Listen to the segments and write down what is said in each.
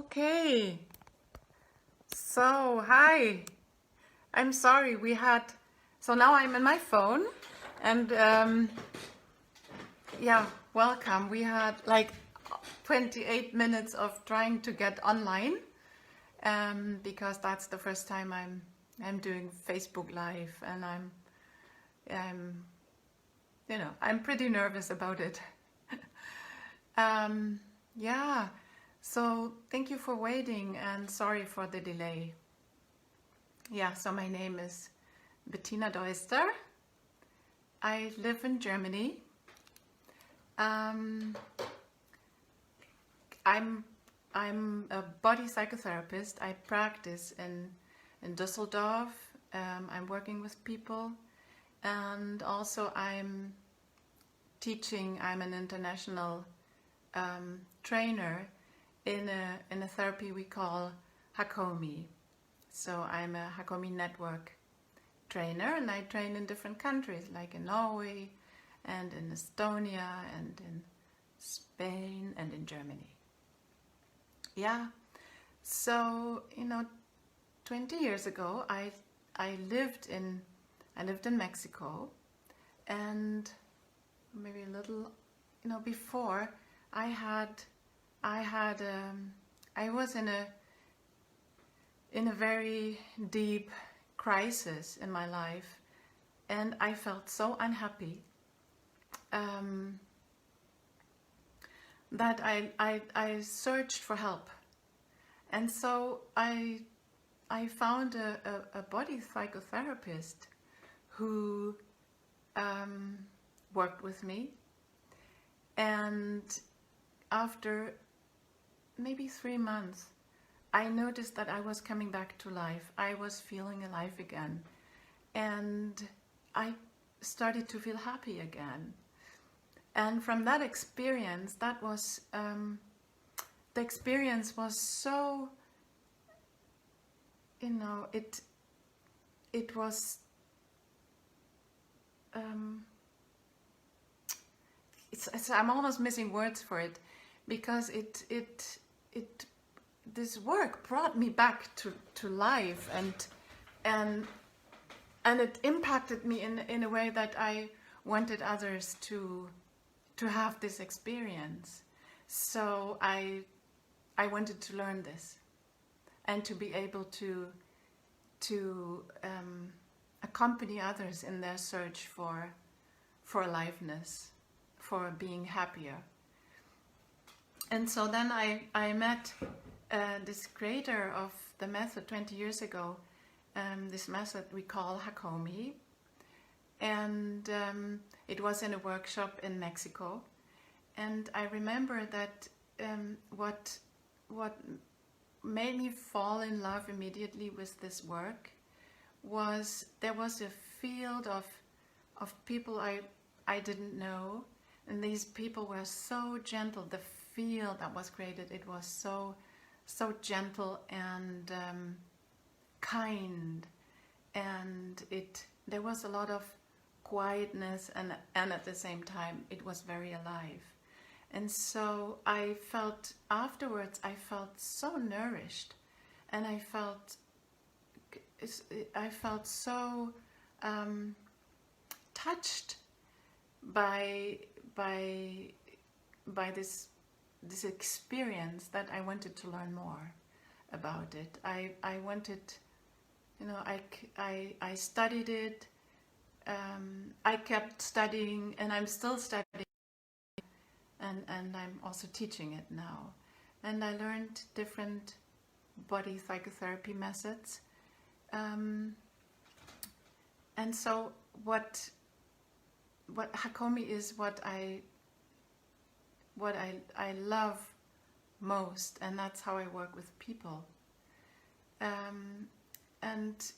Okay, so hi. I'm sorry so now I'm in my phone and yeah, welcome. We had like 28 minutes of trying to get online because that's the first time I'm doing Facebook Live, and I'm I'm pretty nervous about it. Yeah, so thank you for waiting and sorry for the delay. Yeah, so my name is Bettina Deuster. I live in Germany. I'm a body psychotherapist. I practice in Düsseldorf. I'm working with people, and also I'm teaching. I'm an international trainer in a therapy we call Hakomi. So I'm a Hakomi network trainer, and I train in different countries, like in Norway and in Estonia and in Spain and in Germany. Yeah, so 20 years ago I lived in Mexico, and maybe a little before I was in a very deep crisis in my life, and I felt so unhappy that I searched for help, and so I found a body psychotherapist who worked with me, and after maybe 3 months I noticed that I was coming back to life. I was feeling alive again, and I started to feel happy again. And from that experience, the experience was so, it was, I'm almost missing words for it, because this work brought me back to life, and it impacted me in a way that I wanted others to have this experience. So I wanted to learn this and to be able to accompany others in their search for aliveness, for being happier. And so then I met this creator of the method 20 years ago, this method we call Hakomi, and it was in a workshop in Mexico. And I remember that what made me fall in love immediately with this work was there was a field of people I didn't know, and these people were so gentle. The field that was created, it was so gentle and kind, and there was a lot of quietness, and at the same time it was very alive. And so I felt afterwards, I felt so nourished, and I felt so touched by this experience, that I wanted to learn more about it. I wanted, I studied it. I kept studying, and I'm still studying, and I'm also teaching it now. And I learned different body psychotherapy methods. And so what Hakomi is, what I love most, and that's how I work with people. And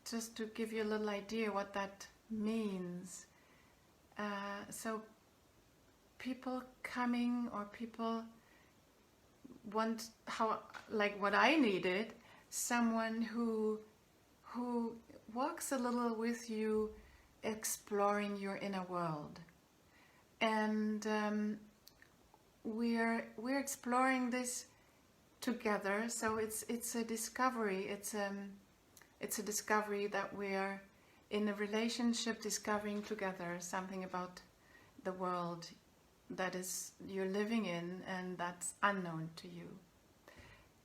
just to give you a little idea what that means, so people coming, or people want, like what I needed, someone who walks a little with you, exploring your inner world. And we're exploring this together. So it's a discovery. It's a discovery that we're in a relationship, discovering together something about the world that is you're living in and that's unknown to you.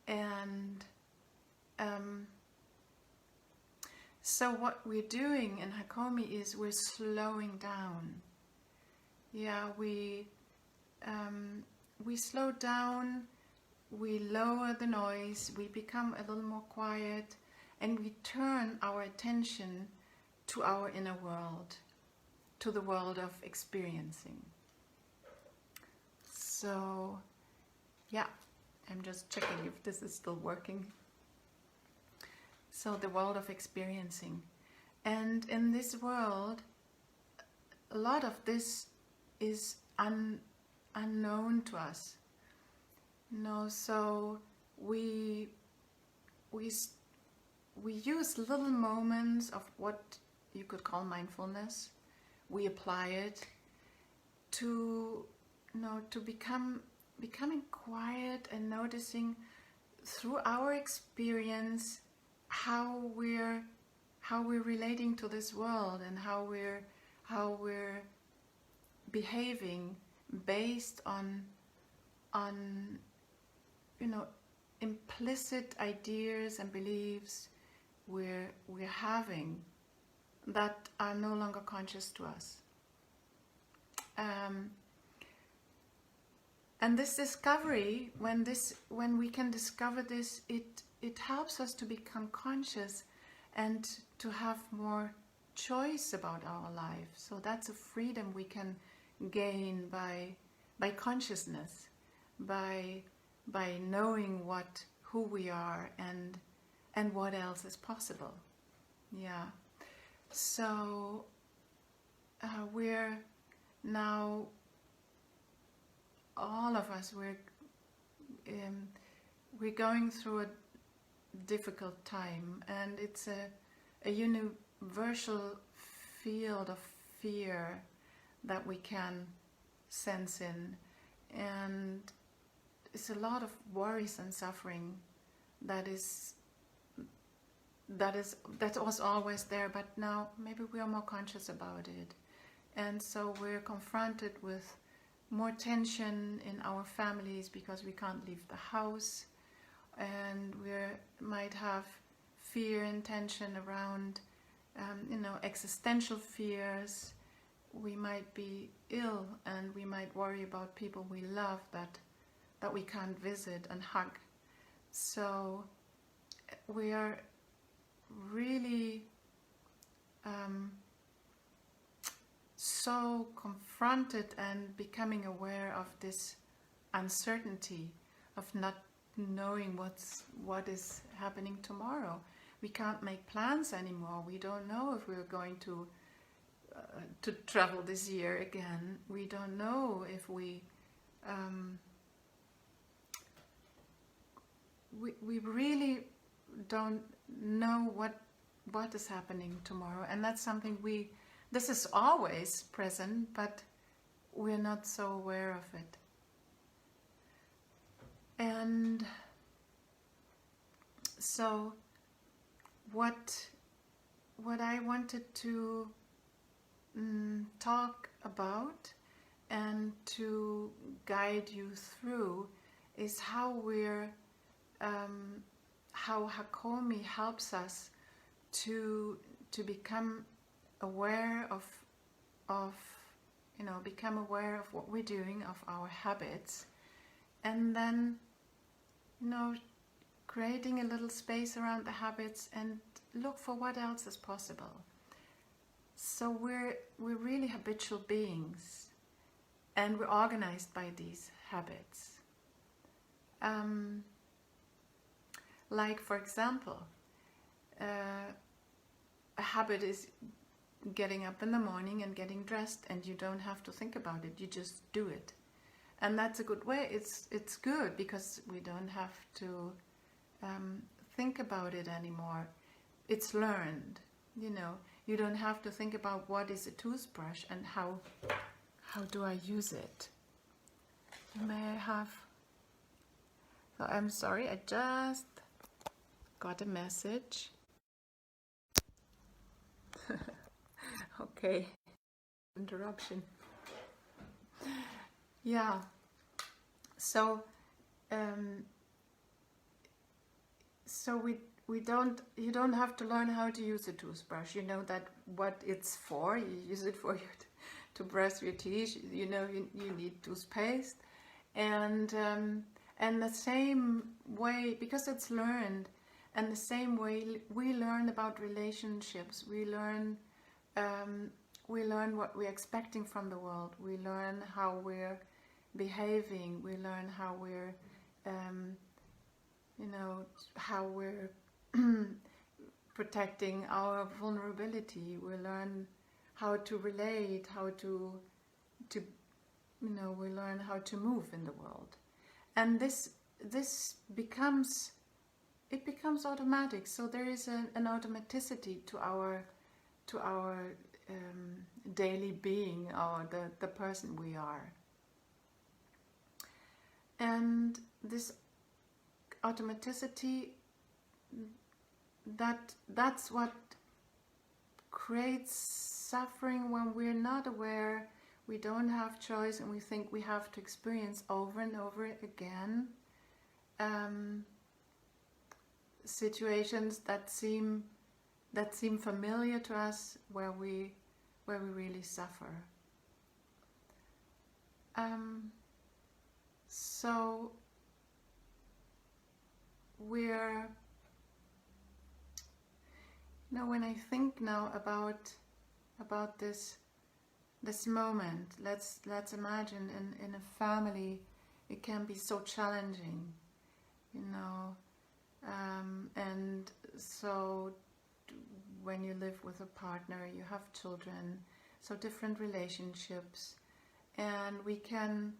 And so what we're doing in Hakomi is we're slowing down. Yeah, we slow down, we lower the noise, we become a little more quiet, and we turn our attention to our inner world, to the world of experiencing. So, yeah, I'm just checking if this is still working. So the world of experiencing. And in this world, a lot of this is unknown to us. So we use little moments of what you could call mindfulness. We apply it to becoming quiet and noticing through our experience how we're relating to this world and how we're behaving based on implicit ideas and beliefs we're having that are no longer conscious to us. And this discovery, when we can discover this, it helps us to become conscious and to have more choice about our life. So that's a freedom we can gain by consciousness, by knowing who we are and what else is possible. Yeah. So we're now, all of us, we're going through a difficult time, and it's a universal field of fear that we can sense in, and it's a lot of worries and suffering that was always there, but now maybe we are more conscious about it. And so we're confronted with more tension in our families because we can't leave the house, and we might have fear and tension around existential fears. We might be ill and we might worry about people we love that we can't visit and hug. So we are really so confronted and becoming aware of this uncertainty of not knowing what is happening tomorrow. We can't make plans anymore. We don't know if we're going to travel this year again. We don't know if we really don't know what is happening tomorrow, and that's something this is always present, but we're not so aware of it. And so what I wanted to talk about and to guide you through is how Hakomi helps us to become aware of become aware of what we're doing, of our habits, and then creating a little space around the habits and look for what else is possible. So we're really habitual beings, and we're organized by these habits. Like, for example, a habit is getting up in the morning and getting dressed, and you don't have to think about it, you just do it. And that's a good way. It's good because we don't have to think about it anymore. It's learned, You don't have to think about what is a toothbrush and how do I use it. May I have So I'm sorry, I just got a message. Okay, interruption. Yeah, so we don't, you don't have to learn how to use a toothbrush. You know that what it's for. You use it for you to brush your teeth. You know you need toothpaste, and the same way, because it's learned, and the same way we learn about relationships. We learn what we're expecting from the world. We learn how we're behaving. We learn how we're how we're protecting our vulnerability. We learn how to relate, how to we learn how to move in the world, and this becomes automatic. So there is an automaticity to our daily being, or the person we are, and this automaticity, that's what creates suffering when we're not aware. We don't have choice, and we think we have to experience over and over again situations that seem familiar to us, where we really suffer. So we're, when I think now about this moment, let's imagine in a family it can be so challenging, and so when you live with a partner, you have children, so different relationships, and we can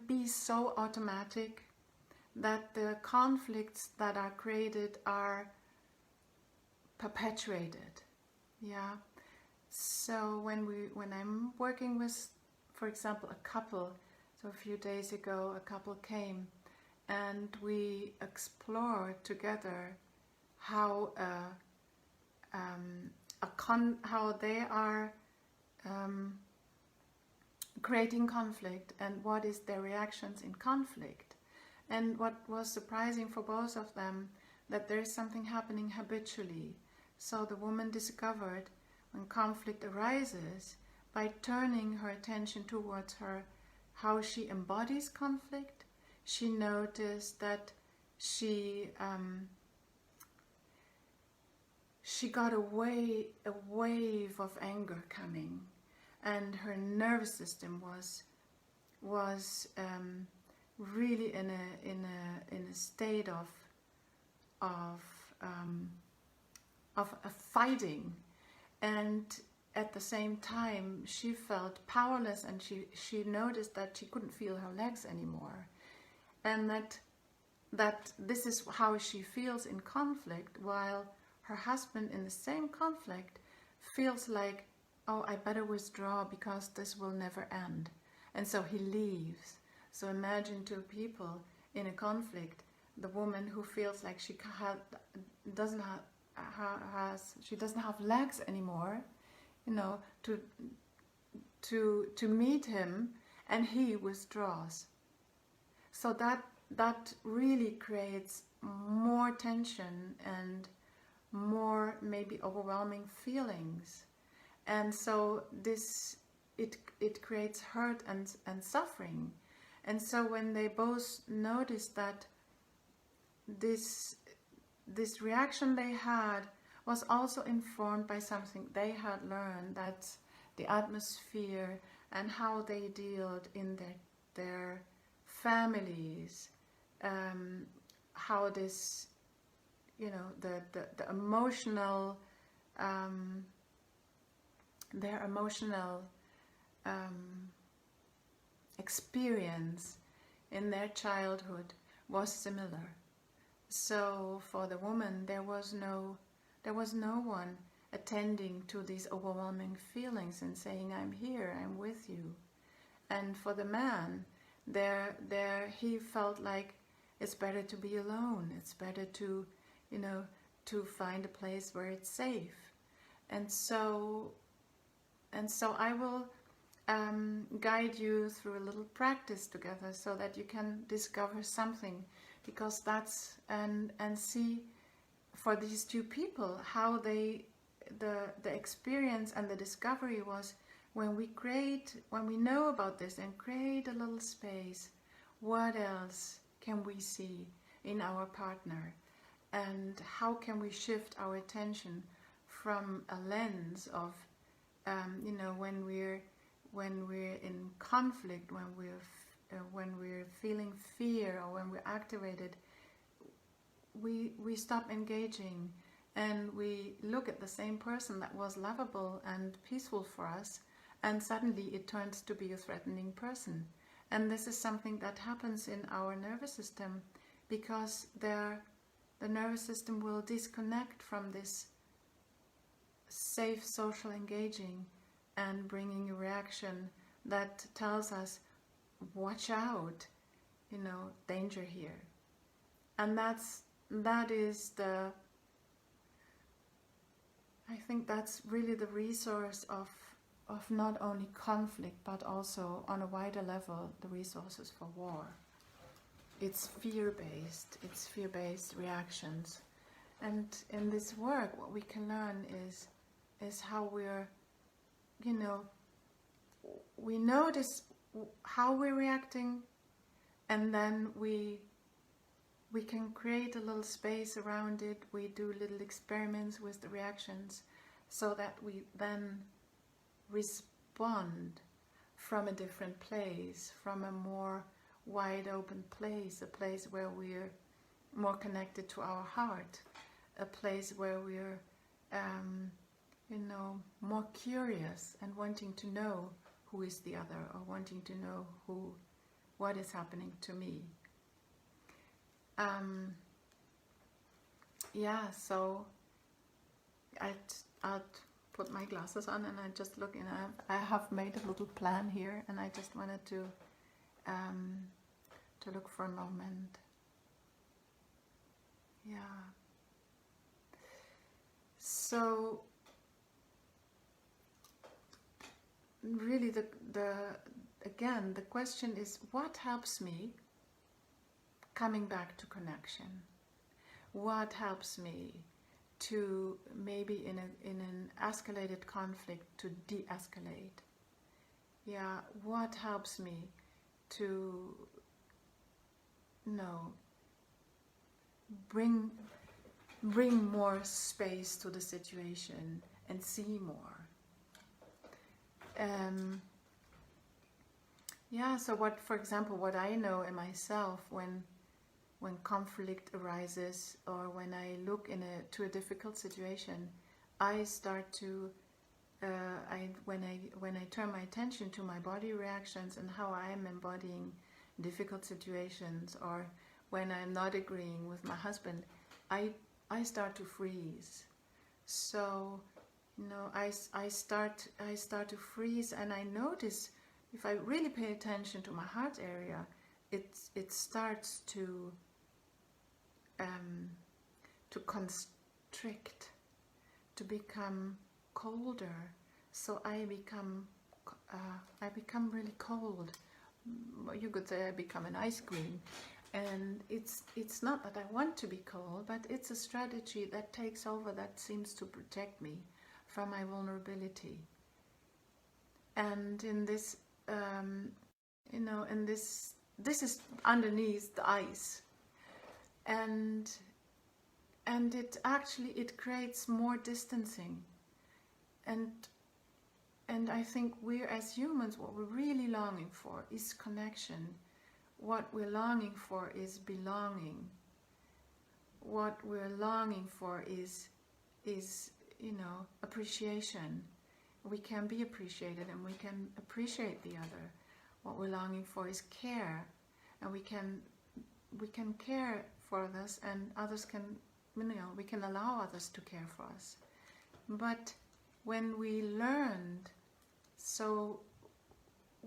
be so automatic that the conflicts that are created are perpetuated. Yeah. So when I'm working with, for example, a couple, so a few days ago a couple came, and we explored together how how they are creating conflict, and what is their reactions in conflict. And what was surprising for both of them, that there is something happening habitually. So the woman discovered, when conflict arises, by turning her attention towards how she embodies conflict, she noticed that she got a wave of anger coming, and her nervous system was really in a state of fighting, and at the same time she felt powerless, and she noticed that she couldn't feel her legs anymore, and that this is how she feels in conflict, while her husband in the same conflict feels like, oh, I better withdraw because this will never end, and so he leaves. So imagine two people in a conflict, the woman who feels like she doesn't have legs anymore, to meet him, and he withdraws. So that really creates more tension and more maybe overwhelming feelings, and so it creates hurt and suffering. And so when they both noticed that this reaction they had was also informed by something they had learned, that's the atmosphere and how they dealt in their families, how this, the emotional, their emotional experience in their childhood was similar. So for the woman, there was no there was no one attending to these overwhelming feelings and saying, I'm here, I'm with you. And for the man, there he felt like it's better to be alone. It's better to, to find a place where it's safe. And so I will guide you through a little practice together so that you can discover something, because that's and see for these two people how the experience and the discovery was when we know about this and create a little space, what else can we see in our partner, and how can we shift our attention from a lens of when we're in conflict, when we're feeling fear, or when we're activated, we stop engaging and we look at the same person that was lovable and peaceful for us, and suddenly it turns to be a threatening person. And this is something that happens in our nervous system, because the nervous system will disconnect from this safe social engaging and bringing a reaction that tells us, watch out, danger here. And that is I think that's really the resource of not only conflict, but also on a wider level, the resources for war. It's fear-based reactions. And in this work, what we can learn is how we're, we notice how we're reacting, and then we can create a little space around it. We do little experiments with the reactions so that we then respond from a different place, from a more wide open place, a place where we're more connected to our heart, a place where we're more curious and wanting to know who is the other, or wanting to know what is happening to me. So I'll put my glasses on and I just look in. I have made a little plan here, and I just wanted to look for a moment. So really the question is, what helps me coming back to connection? What helps me to, maybe in an escalated conflict, to de-escalate? What helps me to bring more space to the situation and see more? So for example, what I know in myself, when conflict arises, or when I look to a difficult situation, I start to when I turn my attention to my body reactions and how I am embodying difficult situations, or when I'm not agreeing with my husband, I start to freeze. So I start to freeze, and I notice, if I really pay attention to my heart area, it starts to constrict, to become colder. So I become really cold. You could say I become an ice cream. And it's not that I want to be cold, but it's a strategy that takes over, that seems to protect me from my vulnerability. And in this, this is underneath the ice, and it creates more distancing, and I think we're, as humans, what we're really longing for is connection. What we're longing for is belonging. What we're longing for is appreciation. We can be appreciated, and we can appreciate the other. What we're longing for is care, and we can care for others, and others can we can allow others to care for us. But when we learned, so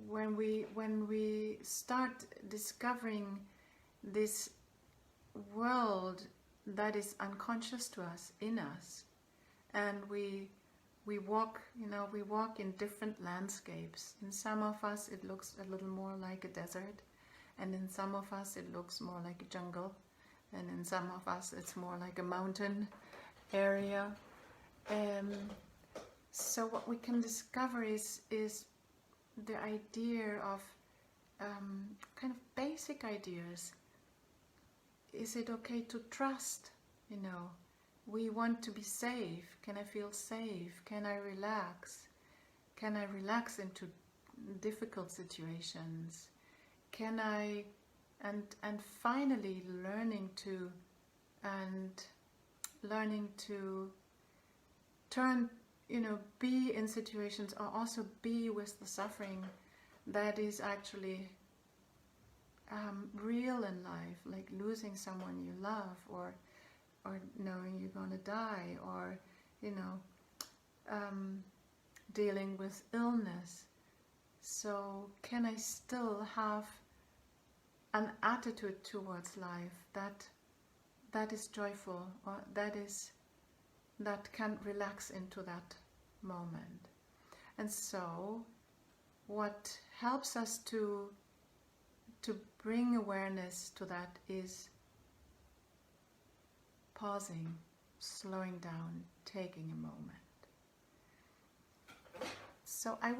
when we start discovering this world that is unconscious to us, in us, and we walk, we walk in different landscapes. In some of us it looks a little more like a desert, and in some of us it looks more like a jungle, and in some of us it's more like a mountain area. So what we can discover is the idea of kind of basic ideas. Is it okay to trust? We want to be safe. Can I feel safe? Can I relax? Can I relax into difficult situations? Can I, and finally learning to turn, be in situations, or also be with the suffering that is actually real in life, like losing someone you love, or knowing you're going to die, or dealing with illness. So can I still have an attitude towards life that is joyful, or that can relax into that moment? And so what helps us to bring awareness to that is pausing, slowing down, taking a moment. So I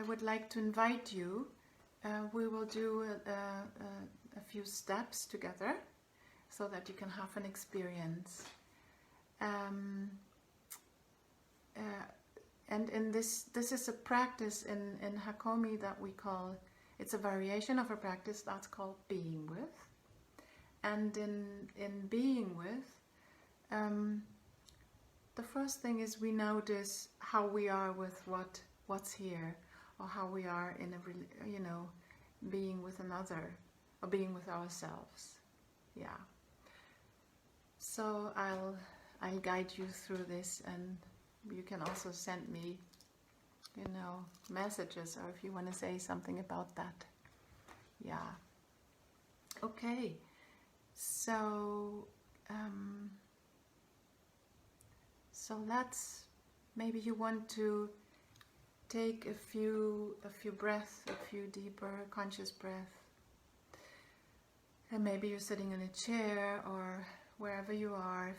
would like to invite you. We will do a few steps together so that you can have an experience. And in this is a practice in Hakomi that we call, it's a variation of a practice that's called being with. And in being with, the first thing is we notice how we are with what's here, or how we are in being with another, or being with ourselves. Yeah. So I'll guide you through this, and you can also send me, messages, or if you want to say something about that. Yeah. Okay. So let's, maybe you want to take a few breaths, a few deeper conscious breaths. And maybe you're sitting in a chair, or wherever you are,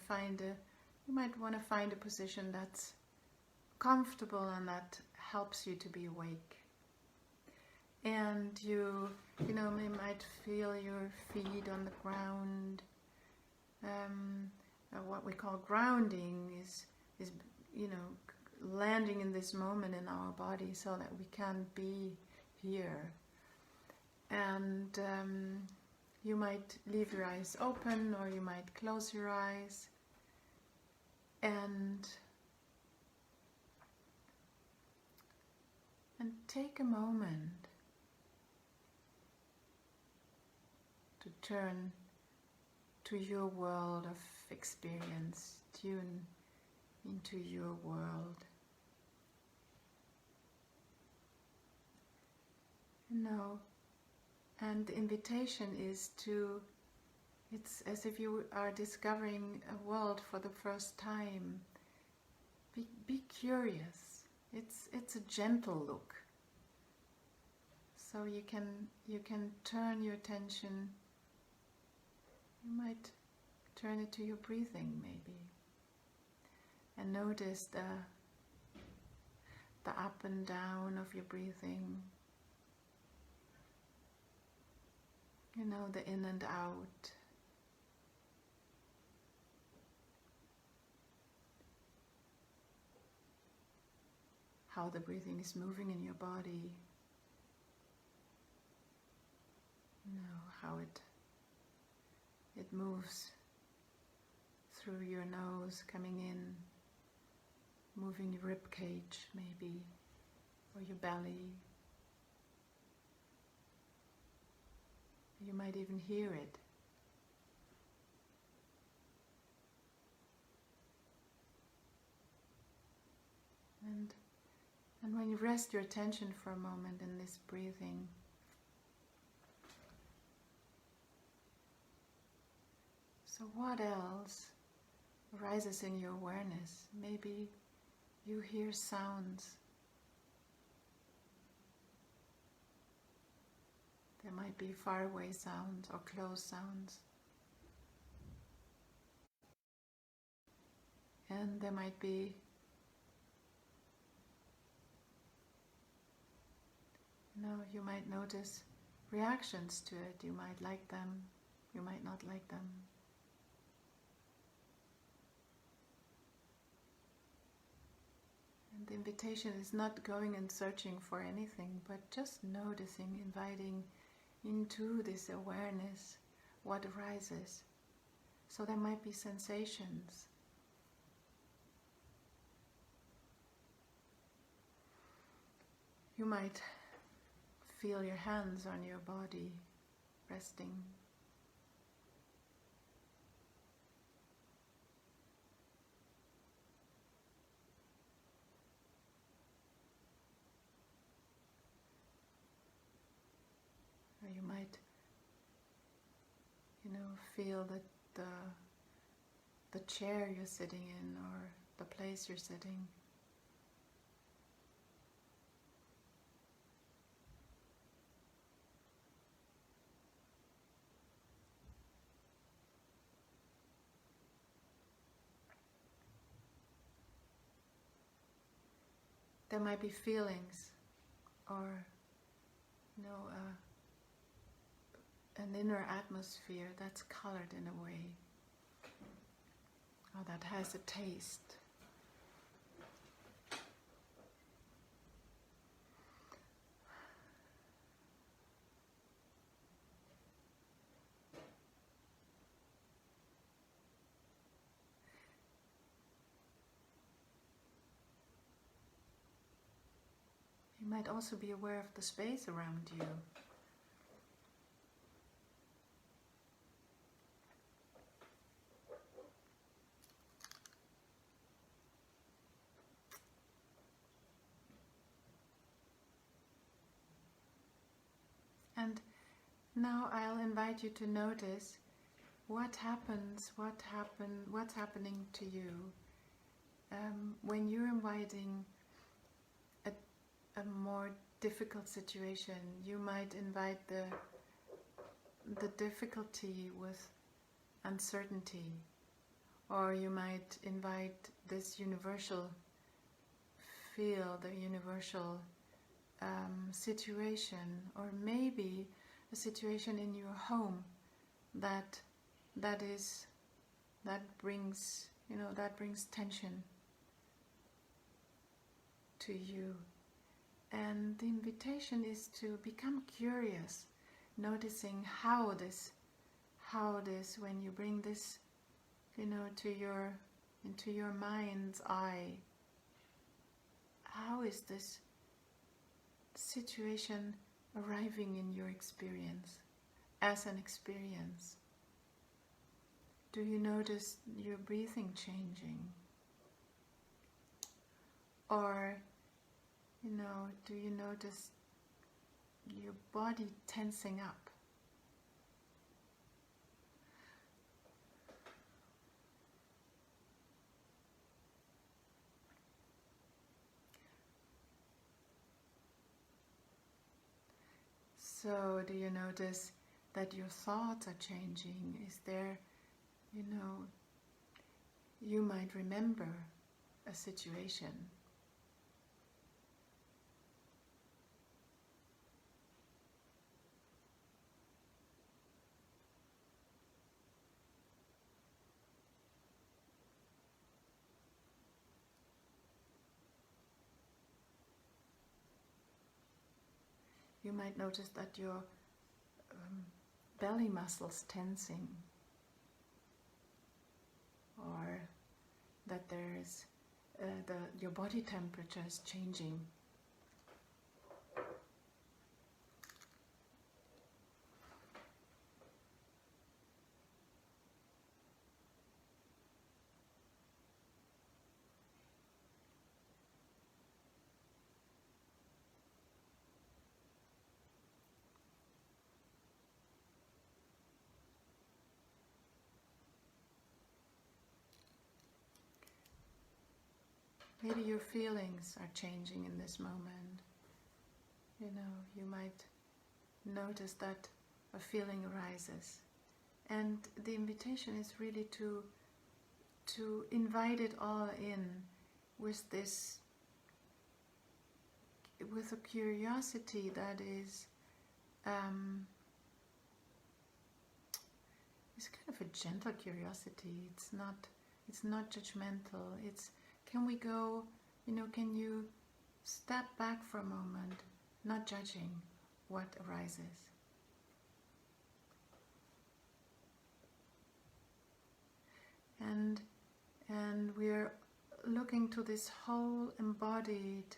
you might want to find a position that's comfortable and that helps you to be awake. And you might feel your feet on the ground. What we call grounding is landing in this moment in our body, so that we can be here. And you might leave your eyes open, or you might close your eyes, and take a moment to turn to your world of experience, tune into your world. And the invitation is it's as if you are discovering a world for the first time. Be curious. It's a gentle look. So you can turn your attention. You might turn it to your breathing, maybe, and notice the up and down of your breathing. The in and out. How the breathing is moving in your body. How it moves through your nose, coming in, moving your rib cage maybe, or your belly. You might even hear it when you rest your attention for a moment in this breathing, so what else arises in your awareness? Maybe you hear sounds. There might be faraway sounds or close sounds. And there might be you might notice reactions to it. You might like them, you might not like them. And the invitation is not going and searching for anything, but just noticing, inviting into this awareness what arises. So there might be sensations. You might feel your hands on your body resting. Or you might, feel that the chair you're sitting in or the place you're sitting. There might be feelings or, an inner atmosphere that's colored in a way, or that has a taste. You might also be aware of the space around you. And now I'll invite you to notice what's happening to you when you're inviting a more difficult situation. You might invite the difficulty with uncertainty, or you might invite this universal feel, the universal situation, or maybe a situation in your home that brings tension to you. And the invitation is to become curious, noticing how this, when you bring this, into your mind's eye, how is this situation arriving in your experience, as an experience? Do you notice your breathing changing? Or, do you notice your body tensing up? So, do you notice that your thoughts are changing? Is there, you might remember a situation. You might notice that your belly muscles tensing, or that there's your body temperature is changing. Maybe your feelings are changing in this moment. You know, you might notice that a feeling arises. And the invitation is really to invite it all in with this, with a curiosity that is it's kind of a gentle curiosity. It's not judgmental. It's, can we go, you know, can you step back for a moment, not judging what arises. And we're looking to this whole embodied,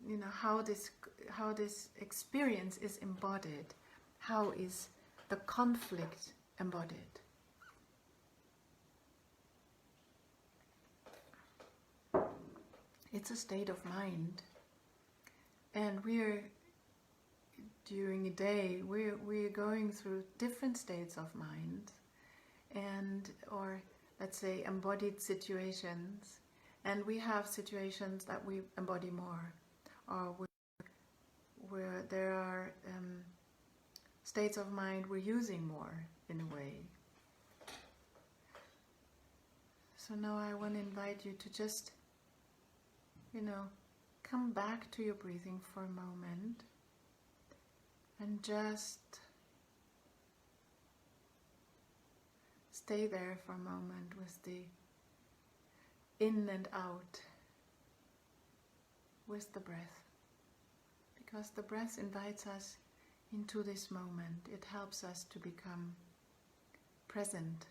you know, how this experience is embodied. How is the conflict embodied? It's a state of mind, and during a day we're going through different states of mind, and or let's say embodied situations, and we have situations that we embody more, or where there are states of mind we're using more in a way. So now I want to invite you to just, you know, come back to your breathing for a moment and just stay there for a moment with the in and out, with the breath, because the breath invites us into this moment. It helps us to become present.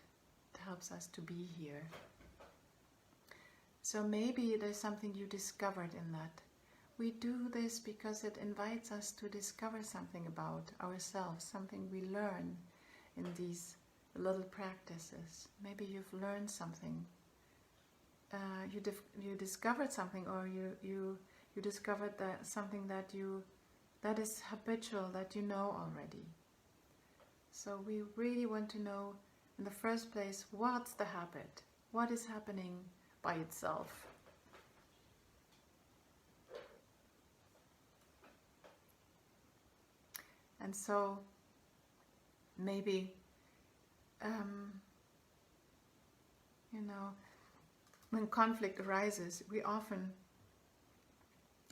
It helps us to be here. So maybe there's something you discovered in that. We do this because it invites us to discover something about ourselves, something we learn in these little practices. Maybe you've learned something. You discovered something, or you discovered that something that is habitual, that you know already. So we really want to know in the first place, what's the habit? What is happening by itself? And so maybe, you know, when conflict arises,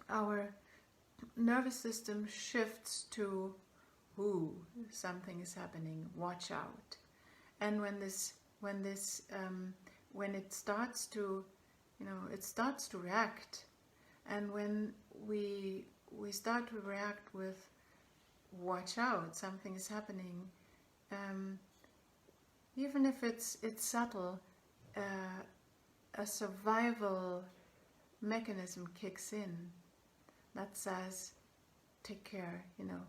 our nervous system shifts to, ooh, something is happening, watch out. And when it starts to, you know, it starts to react, and when we start to react with, watch out, something is happening, even if it's subtle, a survival mechanism kicks in that says, take care, you know.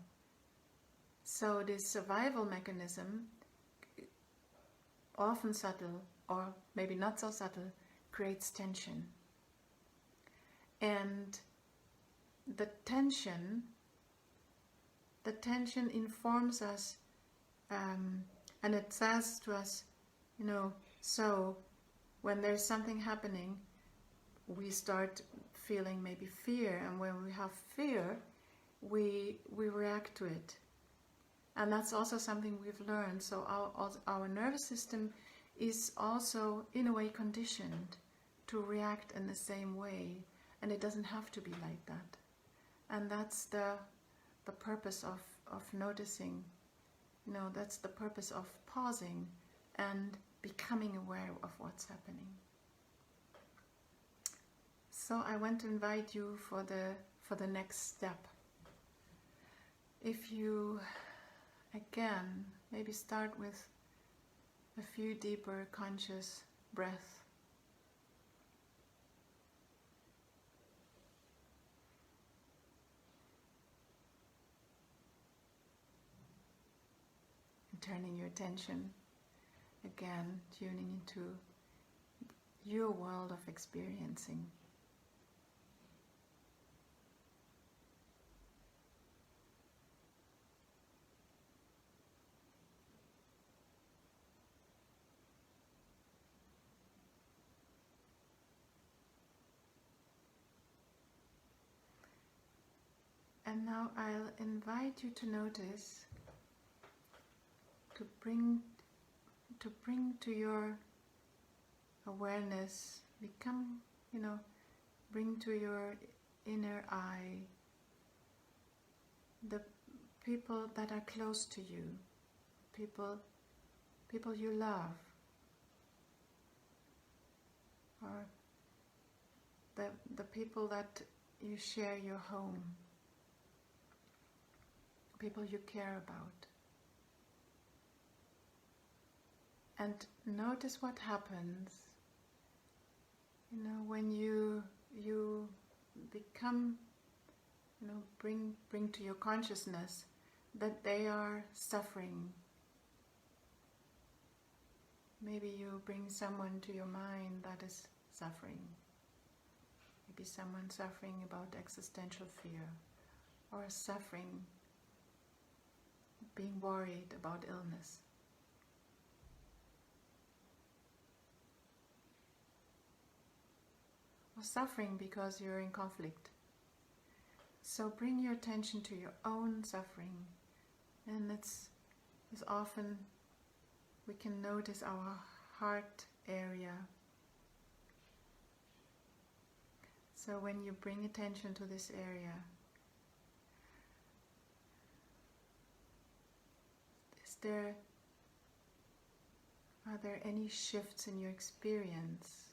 So this survival mechanism, often subtle, or maybe not so subtle, creates tension. And the tension informs us, and it says to us, you know, so when there's something happening, we start feeling maybe fear, and when we have fear, we react to it. And that's also something we've learned. So our nervous system is also, in a way, conditioned to react in the same way, and it doesn't have to be like that. And that's the purpose of noticing, you know, that's the purpose of pausing and becoming aware of what's happening. So I want to invite you for the next step. If you, again, maybe start with a few deeper conscious breaths. Turning your attention, again, tuning into your world of experiencing. And now I'll invite you to notice, to bring to your awareness, bring to your inner eye the people that are close to you, people you love, or the people that you share your home, people you care about. And notice what happens, when you become, bring to your consciousness that they are suffering. Maybe you bring someone to your mind that is suffering. Maybe someone suffering about existential fear, or suffering, being worried about illness. Or suffering because you're in conflict. So bring your attention to your own suffering, and it's often we can notice our heart area. So when you bring attention to this area, are there any shifts in your experience?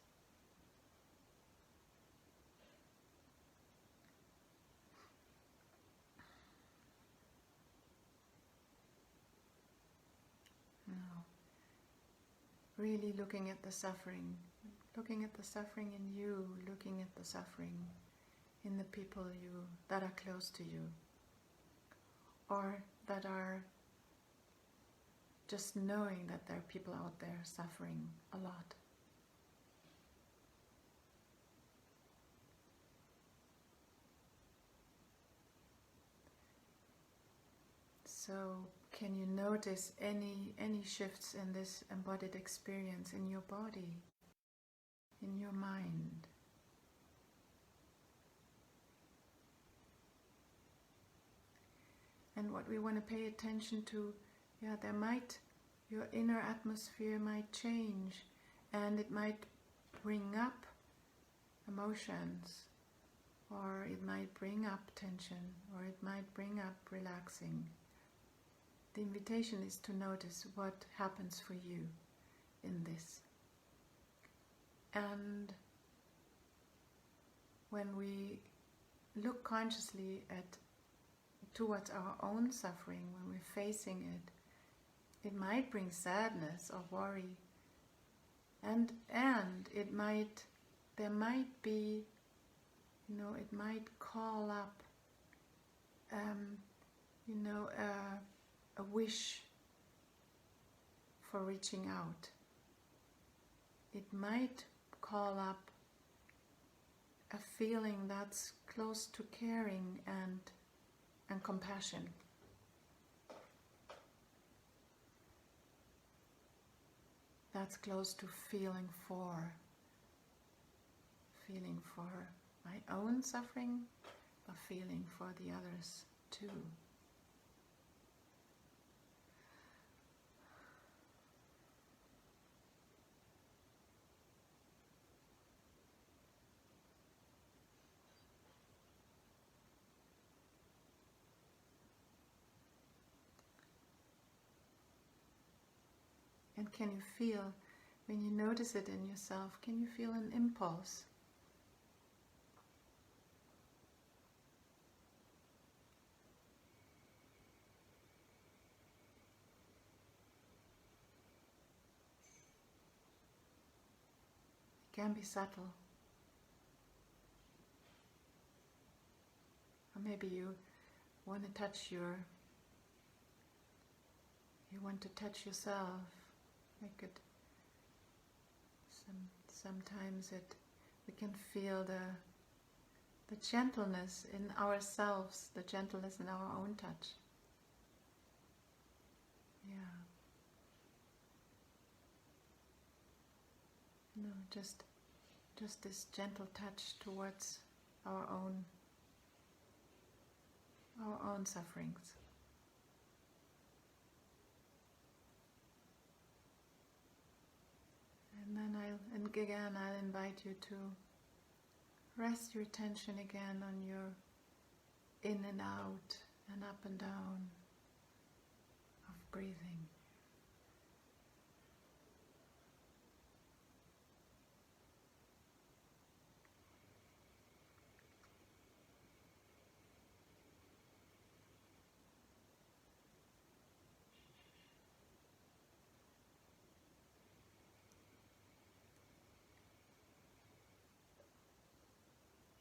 Really looking at the suffering in you, looking at the suffering in the people that are close to you, or that are just knowing that there are people out there suffering a lot. So can you notice any shifts in this embodied experience in your body, in your mind? And what we want to pay attention to, your inner atmosphere might change, and it might bring up emotions, or it might bring up tension, or it might bring up relaxing. The invitation is to notice what happens for you in this. And when we look consciously towards our own suffering, when we're facing it might bring sadness or worry, and there might be, it might call up, a wish for reaching out. It might call up a feeling that's close to caring and compassion. That's close to feeling for my own suffering, but feeling for the others too. And can you feel, when you notice it in yourself, can you feel an impulse? It can be subtle. Or maybe you want to touch yourself. Sometimes we can feel the gentleness in ourselves, the gentleness in our own touch. Yeah. Just this gentle touch towards our own our own sufferings. And then I'll invite you to rest your attention again on your in and out and up and down of breathing.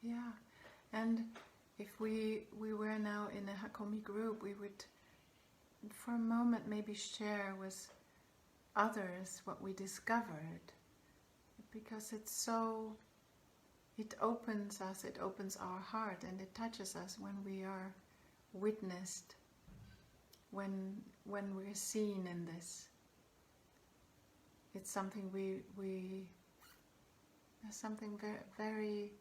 Yeah, and if we were now in a Hakomi group, we would for a moment maybe share with others what we discovered, because it opens us, it opens our heart, and it touches us when we are witnessed, when we're seen in this. It's something there's something very, very,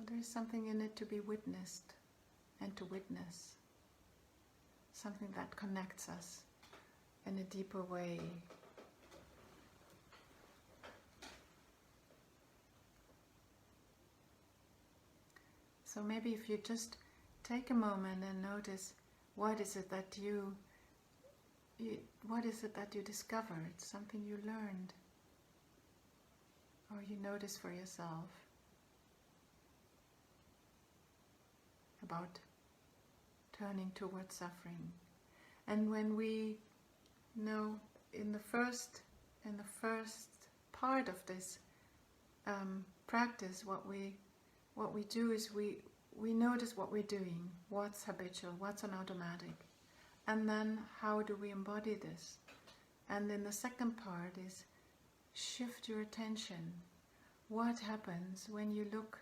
there's something in it to be witnessed and to witness. Something that connects us in a deeper way. So maybe if you just take a moment and notice what is it that you discovered, something you learned, or you notice for yourself about turning towards suffering. And when we know in the first part of this practice, what we do is we notice what we're doing, what's habitual, what's on automatic, and then how do we embody this. And then the second part is shift your attention. What happens when you look?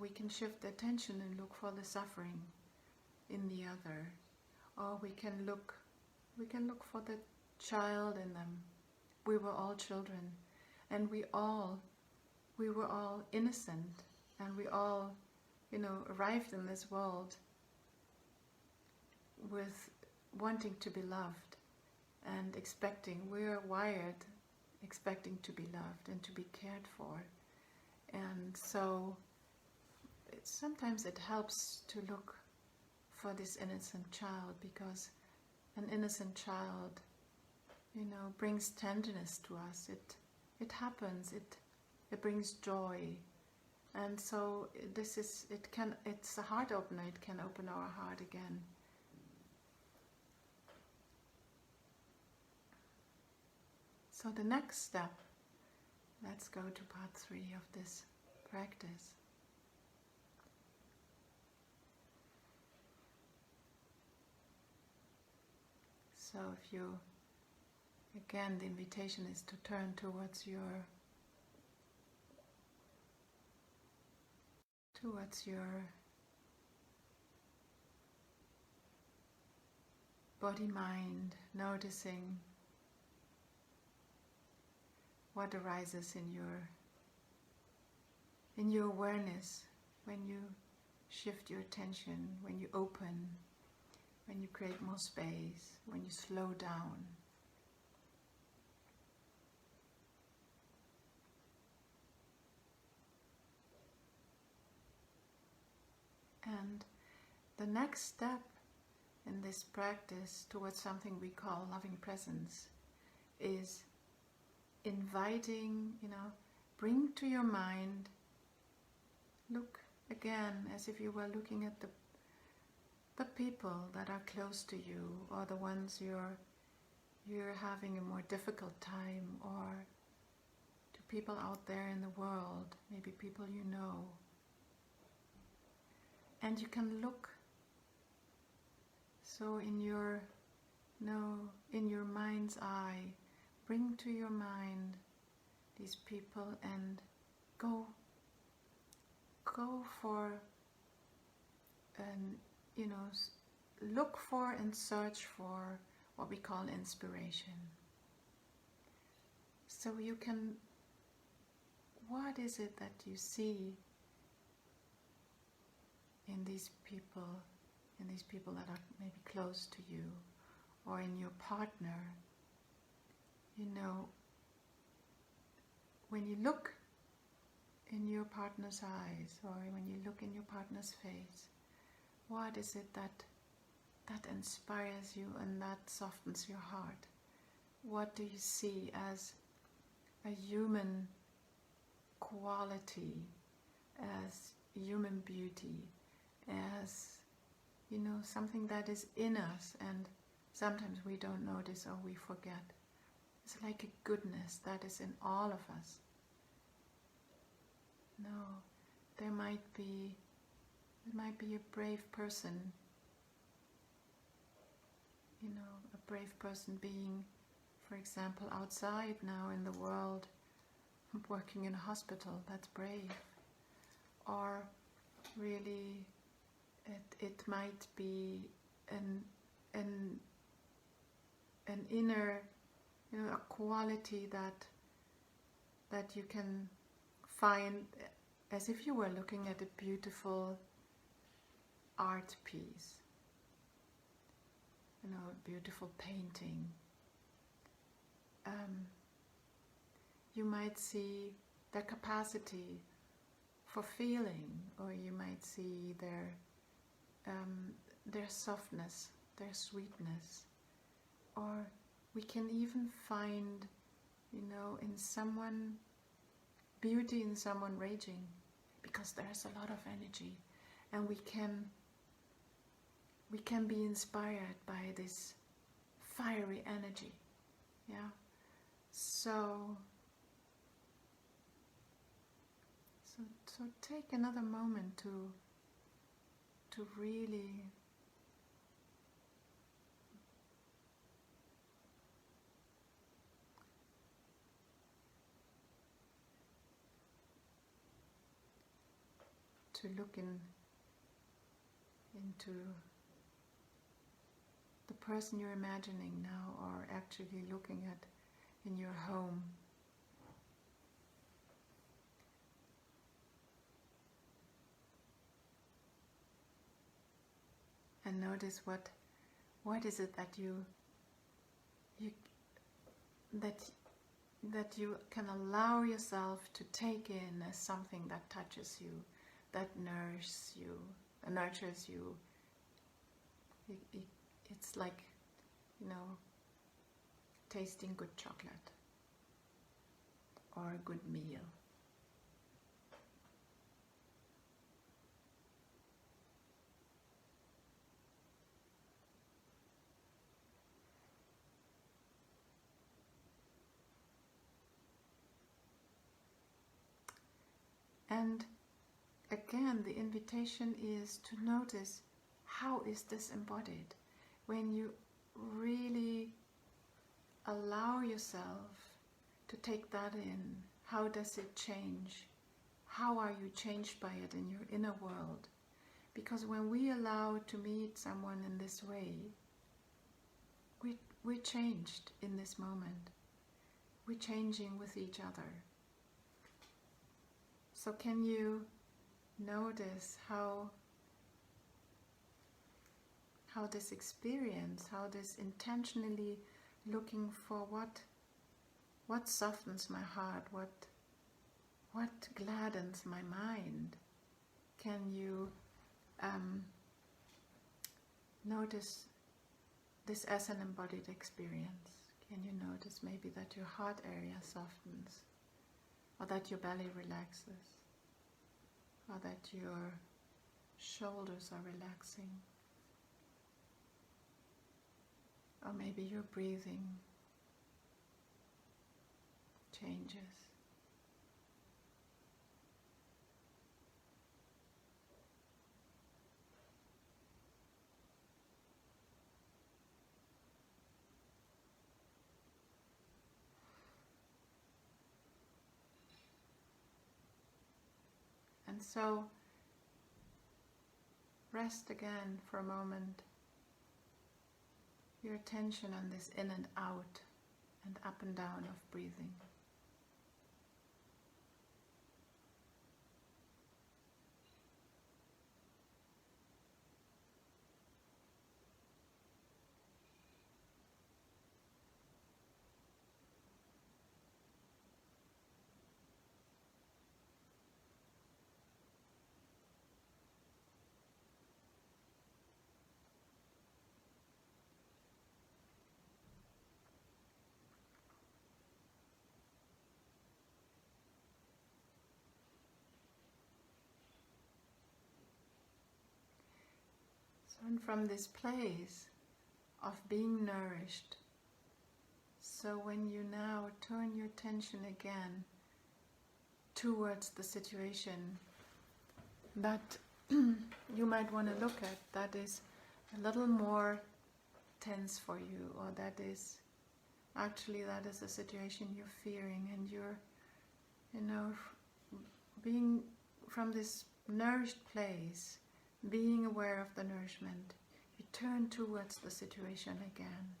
We can shift the attention and look for the suffering in the other, or we can look for the child in them. We were all children, and we were all innocent, and we all, arrived in this world with wanting to be loved and expecting. We are wired expecting to be loved and to be cared for, and so sometimes it helps to look for this innocent child, because an innocent child, brings tenderness to us. It happens. It brings joy, and so it's a heart opener. It can open our heart again. So the next step, let's go to part 3 of this practice. So again, the invitation is to turn towards your body-mind, noticing what arises in your awareness when you shift your attention, when you open, when you create more space, when you slow down. And the next step in this practice towards something we call loving presence is inviting, bring to your mind, look again as if you were looking at the people that are close to you, or the ones you're having a more difficult time, or to people out there in the world, maybe people you know. And you can look, so in your mind's eye, bring to your mind these people and go for look for and search for what we call inspiration. So you can what is it that you see in these people that are maybe close to you, or in your partner? You know, when you look in your partner's eyes, or when you look in your partner's face, what is it that inspires you and that softens your heart? What do you see as a human quality, as human beauty, as, you know, something that is in us and sometimes we don't notice or we forget? It's like a goodness that is in all of us. No, there might be a brave person, you know, a brave person being, for example, outside now in the world, working in a hospital. That's brave. Or really, it might be an inner, you know, a quality that you can find as if you were looking at a beautiful art piece, you know, a beautiful painting. You might see their capacity for feeling, or you might see their softness, their sweetness, or we can even find, you know, in someone beauty in someone raging, because there's a lot of energy, and we can be inspired by this fiery energy. Yeah. So take another moment to really look into the person you're imagining now, or actually looking at in your home. And notice what is it that you can allow yourself to take in as something that touches you, that nurtures you. It's like, you know, tasting good chocolate or a good meal. And again, the invitation is to notice, how is this embodied? When you really allow yourself to take that in, how does it change? How are you changed by it in your inner world? Because when we allow to meet someone in this way, we're changed in this moment. We're changing with each other. So can you notice how this experience, how this intentionally looking for what softens my heart, what gladdens my mind? Can you notice this as an embodied experience? Can you notice maybe that your heart area softens, or that your belly relaxes, or that your shoulders are relaxing, or maybe your breathing changes. And so, rest again for a moment, your attention on this in and out and up and down of breathing. and from this place of being nourished. So when you now turn your attention again towards the situation that you might want to look at, that is a little more tense for you, or that is a situation you're fearing, and you're, being from this nourished place, being aware of the nourishment, you turn towards the situation again.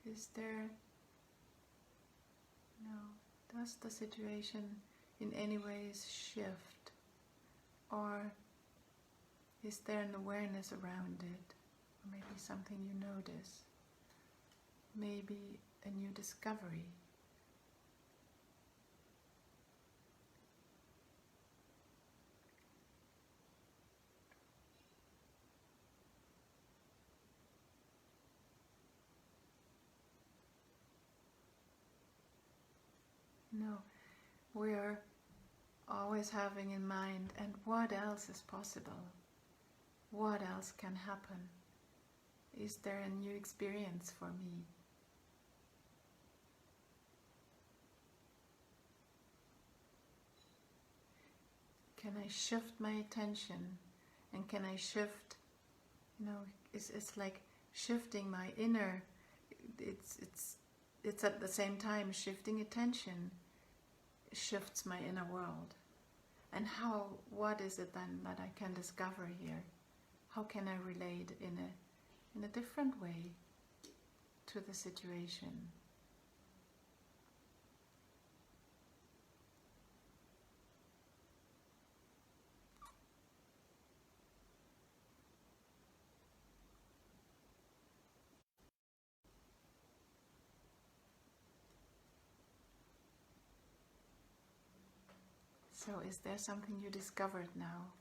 Is there, does the situation in any ways shift, or is there an awareness around it, or maybe something you notice, maybe a new discovery? We're always having in mind, and what else is possible? What else can happen? Is there a new experience for me? Can I shift my attention, and can I shift, it's like shifting my inner, it's at the same time shifting attention shifts my inner world. And what is it then that I can discover here? How can I relate in a different way to the situation? So is there something you discovered now?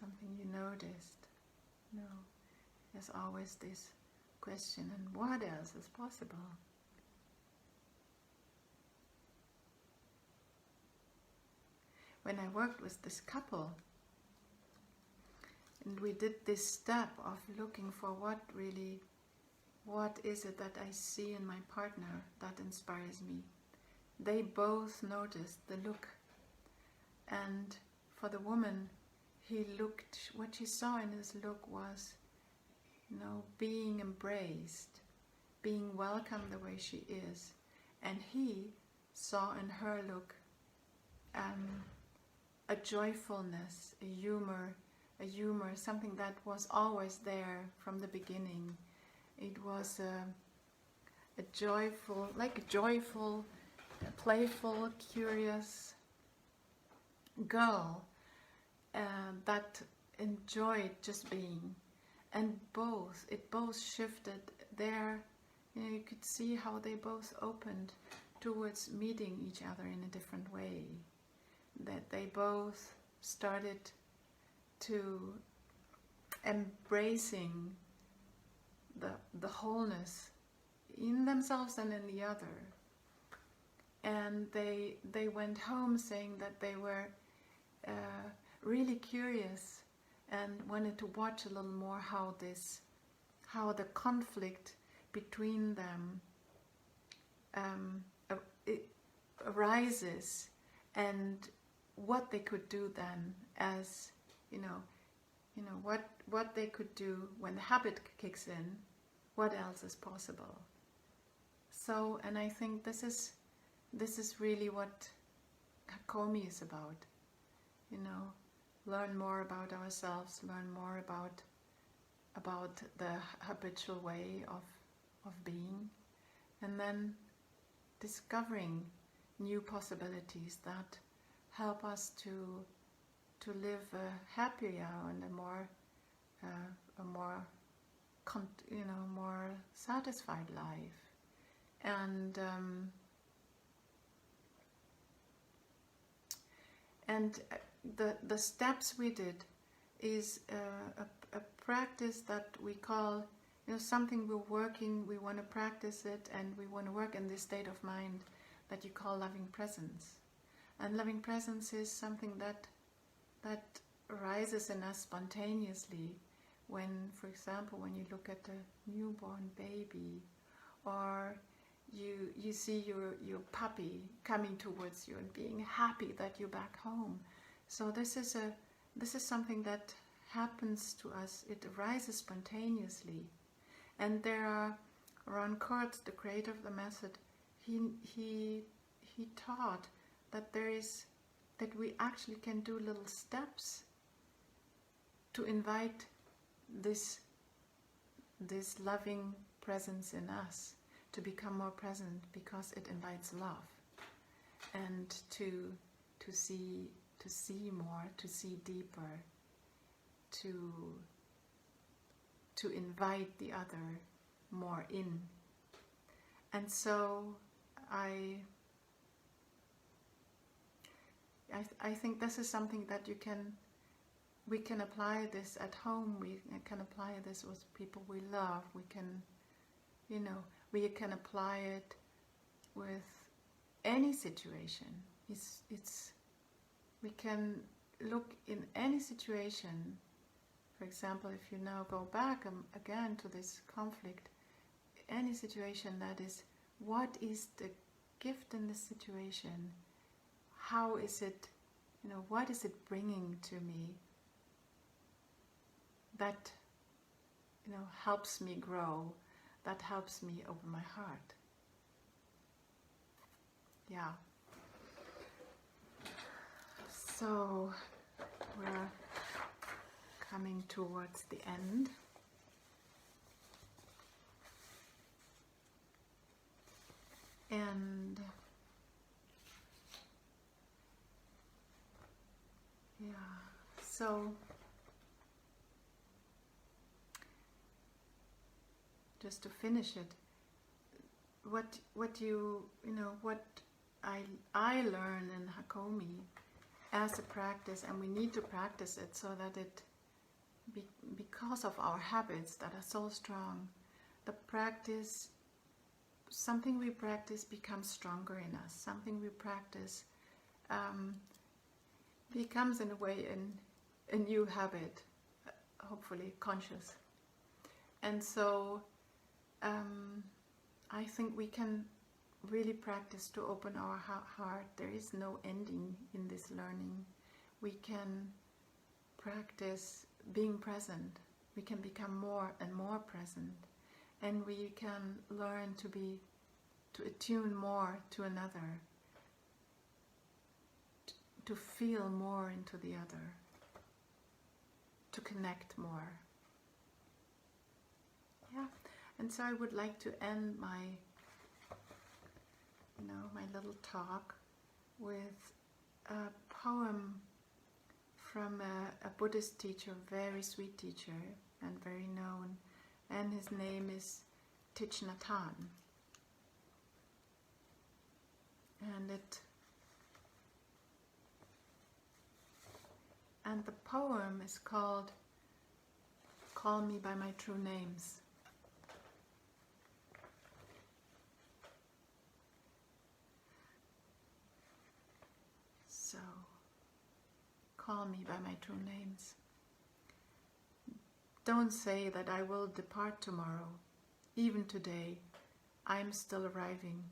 Something you noticed? No. There's always this question, and what else is possible? When I worked with this couple, and we did this step of looking for what is it that I see in my partner that inspires me. They both noticed the look, and for the woman, what she saw in his look was, being embraced, being welcomed the way she is, and he saw in her look a joyfulness, a humor, something that was always there from the beginning. It was a joyful, playful, curious girl that enjoyed just being, and it both shifted there. You could see how they both opened towards meeting each other in a different way, that they both started to embracing the wholeness in themselves and in the other. And they went home saying that they were really curious and wanted to watch a little more how the conflict between them it arises, and what they could do then, as what they could do when the habit kicks in. What else is possible? So, and I think this is really what Hakomi is about. Learn more about ourselves, learn more about the habitual way of being, and then discovering new possibilities that help us to live a happier and a more satisfied life. And the steps we did is a practice that we call, something we're working, we want to practice it, and we want to work in this state of mind that you call loving presence. And loving presence is something that arises in us spontaneously when, for example, when you look at a newborn baby, or you see your puppy coming towards you and being happy that you're back home. So this is something that happens to us. It arises spontaneously. And there are, Ron Kurtz, the creator of the method, he taught that that we actually can do little steps to invite this loving presence in us to become more present, because it invites love, and to see more, to see deeper, to invite the other more in. And so I think this is something that we can apply this at home. We can apply this with people we love. We can, we can apply it with any situation. We can look in any situation. For example, if you now go back again to this conflict, any situation that is, what is the gift in this situation? How is it, what is it bringing to me that, helps me grow, that helps me open my heart? Yeah. So we're coming towards the end. And yeah, so just to finish it, what I learn in Hakomi as a practice, and we need to practice it so that it, because of our habits that are so strong, the practice, something we practice becomes stronger in us. Something we practice becomes, in a way, a new habit, hopefully conscious. And so I think we can really practice to open our heart. There is no ending in this learning. We can practice being present. We can become more and more present. And we can learn to attune more to another, to feel more into the other, to connect more. Yeah, and so I would like to end my little talk with a poem from a Buddhist teacher, very sweet teacher and very known, and his name is Thich Nhat Hanh. And the poem is called "Call Me by My True Names." So, call me by my true names. Don't say that I will depart tomorrow. Even today, I'm still arriving.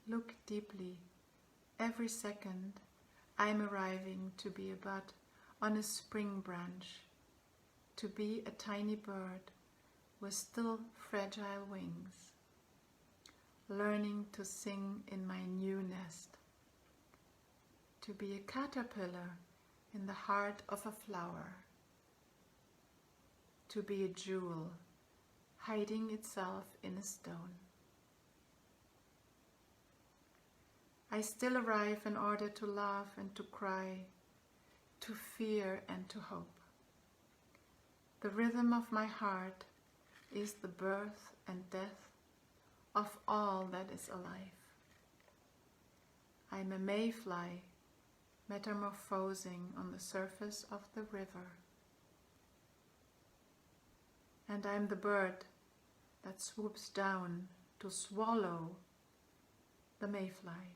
Look deeply. Every second, I'm arriving to be a bud on a spring branch, to be a tiny bird with still fragile wings, learning to sing in my new nest, to be a caterpillar in the heart of a flower, to be a jewel hiding itself in a stone. I still arrive in order to laugh and to cry, to fear and to hope. The rhythm of my heart is the birth and death of all that is alive. I'm a mayfly metamorphosing on the surface of the river. And I'm the bird that swoops down to swallow the mayfly.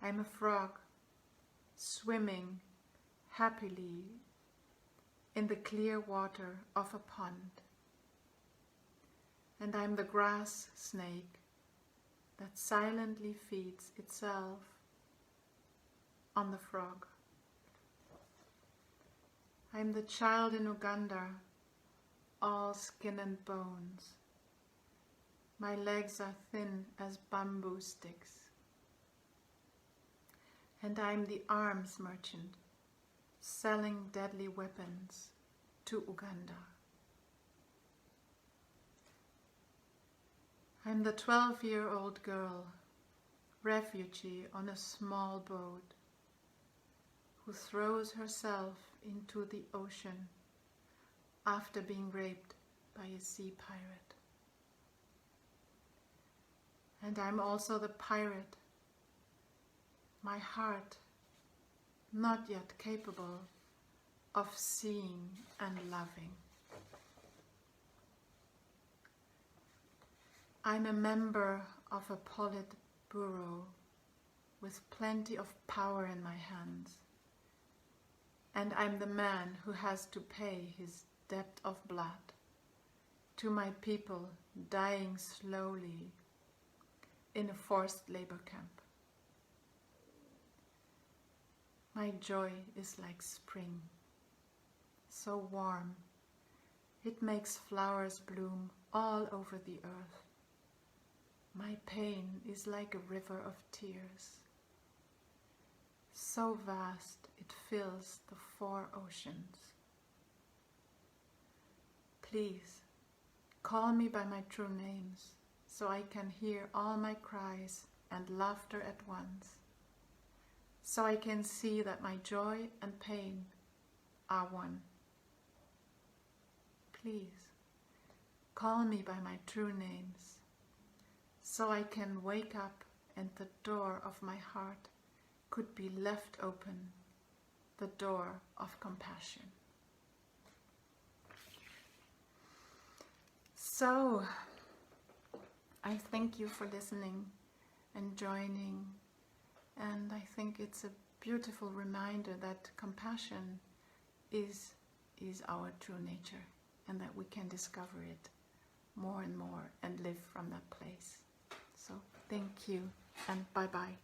I'm a frog swimming happily in the clear water of a pond. And I'm the grass snake that silently feeds itself on the frog. I'm the child in Uganda, all skin and bones. My legs are thin as bamboo sticks. And I'm the arms merchant, selling deadly weapons to Uganda. I'm the 12-year-old girl, refugee on a small boat, who throws herself into the ocean after being raped by a sea pirate. And I'm also the pirate, my heart not yet capable of seeing and loving. I'm a member of a Politburo with plenty of power in my hands, and I'm the man who has to pay his debt of blood to my people dying slowly in a forced labor camp. My joy is like spring, so warm, it makes flowers bloom all over the earth. My pain is like a river of tears, so vast it fills the 4 oceans. Please, call me by my true names, so I can hear all my cries and laughter at once, so I can see that my joy and pain are one. Please, call me by my true names, so I can wake up and the door of my heart could be left open, the door of compassion. So, I thank you for listening and joining, and I think it's a beautiful reminder that compassion is our true nature, and that we can discover it more and more and live from that place. So thank you, and bye-bye.